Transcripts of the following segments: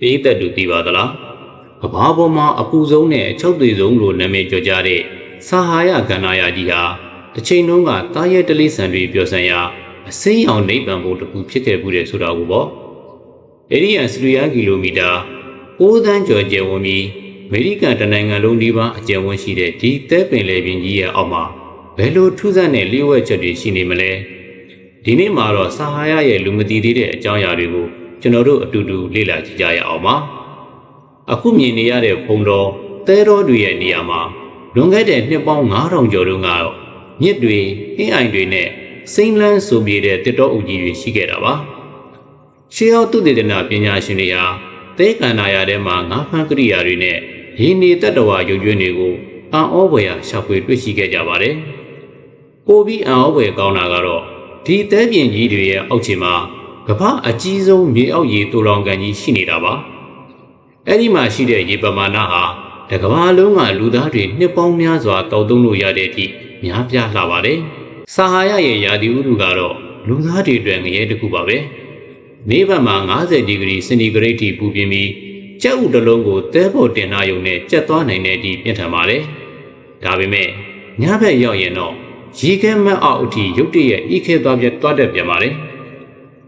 ပေးသက်တူသိပါသလားကဘာပေါ်မှာအပူဆုံးနဲ့အချုပ်သေးဆုံးလို့နာမည်ကျော်ကြတဲ့ဆာဟာယကန္နာယာကြီးဟာတစ်ချိန်လုံးကတားရဲတလိဆန်တွေပြောဆန်ရာအစိမ်းအောင်နိဗ္ဗာန်ဘုံတစ်ခုဖြစ်ခဲ့မှုတဲ့ဆိုတာကိုပေါ့အဲ့ဒီစတူဒီယကီလိုမီတာ6သန်းကျော်ကျယ်ဝန်းပြီးအမေရိကန်တနိုင်ငံလုံးဒီပါအကျယ်ဝန်းရှိတဲ့ဒီသဲပင်လယ်ပြင်ကြီးရဲ့အောက်မှာဘယ်လိုထူးဆန်းတဲ့လျှို့ဝှက်ချက်တွေရှိနေမလဲဒီနေ့မှာတော့ဆာဟာယရဲ့လူမသိသေးတဲ့အကြောင်းအရာတွေကိုကျွန်တော်တို့အတူတူလေ့လာကြည့်ကြရအောင်ပါအခုမြင်နေရတဲ့ဘုံတော်သဲတော်တွေရဲ့နေရာမှာလွန်ခဲ့တဲ့နှစ်ပေါင်း9000ကျော်တုန်းကတော့မြစ်တွေအင်းအိုင်တွေနဲ့စိမ့်လန်းဆိုပြေတဲ့တစ်တော်အုပ်ကြီးတွေရှိခဲ့တာပါရှေးဟောင်းသုတေသနပညာရှင်တွေဟာသဲကန္နာယာထဲမှာငါးဖမ်းကရိယာတွေနဲ့ရေနေတတ္တဝါရုပ်ကျွင်းတွေကိုအံ့ဩဖွယ်ရာရှာဖွေတွေ့ရှိခဲ့ကြပါတယ်ပိုပြီးအံ့ဩဖွယ်ကောင်းတာကတော့ဒီသဲပြင်ကြီးတွေရဲ့အောက်ခြေမှာကမ္ဘာအကြီးဆုံးမြေအောက်ရေတူလောင်ကန်ကြီးရှိနေတာပါအဲ့ဒီမှာရှိတဲ့ရေပမာဏဟာတကမ္ဘာလုံးကလူသားတွေနှစ်ပေါင်းများစွာတောက်သုံးလို့ရတဲ့အထိများပြားလှပါတယ်ဆာဟာယရဲ့ရာသီဥတုကတော့လူသားတွေအတွက်ငရဲတစ်ခုပါပဲနေဘက်မှာ50ဒီဂရီစင်တီဂရိတ်ထိပူပြင်းပြီးကြက်ဥတစ်လုံးကိုသဲပေါ်တင်ထားရုံနဲ့ကြက်သွားနိုင်တဲ့အထိပြင်းထန်ပါတယ်ဒါပေမဲ့ညဘက်ရောက်ရင်တော့ရေခဲမက်အောက်အထိရုတ်တရက်ဤခဲသွားတတ်ပြန်ပါတယ်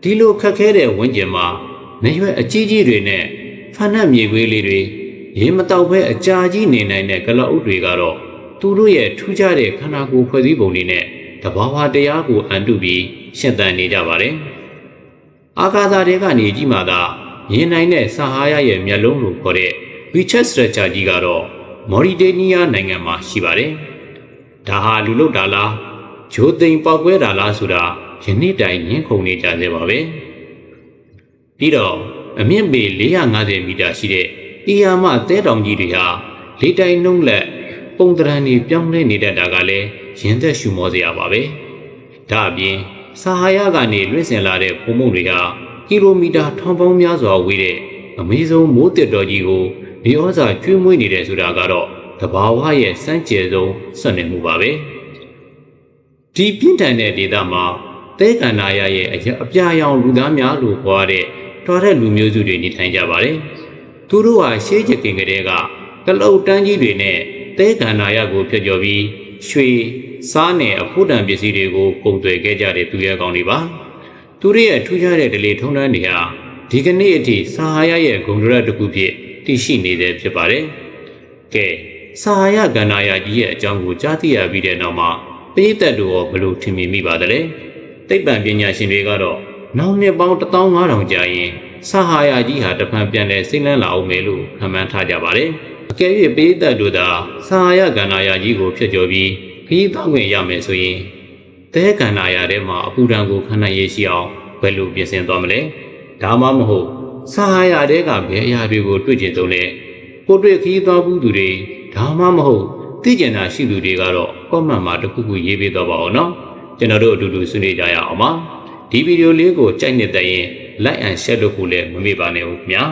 ဒီလိုခက်ခဲတဲ့ဝန်းကျင်မှာနေရွက်အကြီးကြီးတွေနဲ့ဖန်နှက်မြေခွေးလေးတွေရေမတောက်ဘဲအကြာကြီးနေနိုင်တဲ့ကလောက်ဥတွေကတော့သူတို့ရဲ့ထူးခြားတဲ့ခန္ဓာကိုယ်ဖွဲ့စည်းပုံတွေနဲ့တဘာဝတရားကိုအန်တုပြီးရှင်းသန်နေကြပါတယ်အာကာသတွေကနေကြည့်မှသာမြင်နိုင်တဲ့ဆာဟာယရဲ့မျက်လုံးလို့ခေါ်တဲ့ဝီချက်စထရက်ချာကြီးကတော့မော်ရီတေးနီးယားနိုင်ငံမှာရှိပါတယ်ဒါဟာလူလုတာလားဂျိုသိမ်ပောက်ကွဲတာလားဆိုတာယနေ့တိုင်ညှင်းခုန်နေကြသေးပါပဲပြီးတော့အမြင့်ပေ450မီတာရှိတဲ့အီယာမသဲတောင်ကြီးတွေဟာလေတိုင်နှုံးလက်ပုံတရံတွေပြောင်းလဲနေတတ်တာကလည်းရင်သက်ရှူမောစရာပါပဲဒါအပြင်ဆာဟာယကနေလွင့်စင်လာတဲ့ပုံမှုတွေဟာကီလိုမီတာထောင်ပေါင်းများစွာဝေးတဲ့အမေဇုံမိုးတစ်တော်ကြီးကိုဒီဩဇာကျွေးမွေးနေတယ်ဆိုတာကတော့တဘာဝရဲ့စမ်းကြယ်ဆုံးဆွနေမှုပါပဲဒီပြင်းထန်တဲ့ဒေသမှာသဲကန္နာယာရဲ့အပြာရောင်လူသားများလို့ခေါ်တဲ့တော်တဲ့လူမျိုးစုတွေနေထိုင်ကြပါတယ်သူတို့ဟာရှေးချက်ကင်ကလေးကကလုတ်တန်းကြီးတွေနဲ့သဲကန္နာယာကိုဖျက်ကျော်ပြီးရွှေစားနဲ့အဖို့တံပစ္စည်းတွေကိုကုန်သွယ်ခဲ့ကြတဲ့သူရဲကောင်းတွေပါသူတို့ရဲ့ထူးခြားတဲ့ဒလေထုံးတမ်းတွေဟာဒီကနေ့အထိဆာဟာယရဲ့ဂုဏ်ရတစ်ခုဖြစ်တည်ရှိနေသေးဖြစ်ပါတယ်ကဲဆာဟာယကန္နာယာကြီးရဲ့အကြောင်းကိုကြားသိရပြီးတဲ့နောက်မှာပရိသတ်တို့ရောဘလို့ထင်မြင်မိပါသလဲသိပ္ပံပညာရှင်တွေကတော့နောက်နှစ်ပေါင်း15000ကြာရင်ဆာဟာယကြီးဟာတဖန်ပြန်လဲစိမ့်လန်းလာအောင်မယ်လို့ခန့်မှန်းထားကြပါတယ်အကယ်၍ပရိသတ်တို့သာဆာဟာယကန္နာယာကြီးကိုဖျက်ကျော်ပြီးခရီးသွားခွင့်ရမယ်ဆိုရင်သဲကန္နာယာထဲမှာအပူဒဏ်ကိုခံနိုင်ရရှိအောင်ဘယ်လိုပြင်ဆင်သွားမလဲဒါမှမဟုတ်ဆာဟာယတဲကဘယ်အရာတွေကိုတွေ့ကျင်တုံးလဲကိုတွေ့ခရီးသွားဘူးသူတွေဒါမှမဟုတ်သိကျင်တာရှိသူတွေကတော့ကော့မန့်မှာတခုခုရေးပေးတော့ပါအောင်နော်ကျွန်တော်တို့အတူတူဆွေးနွေးကြရအောင်ပါဒီဗီဒီယိုလေးကိုကြိုက်နေတဲ့ရင် like and share လုပ်ဖို့လည်းမမေ့ပါနဲ့ဦးခင်ဗျာ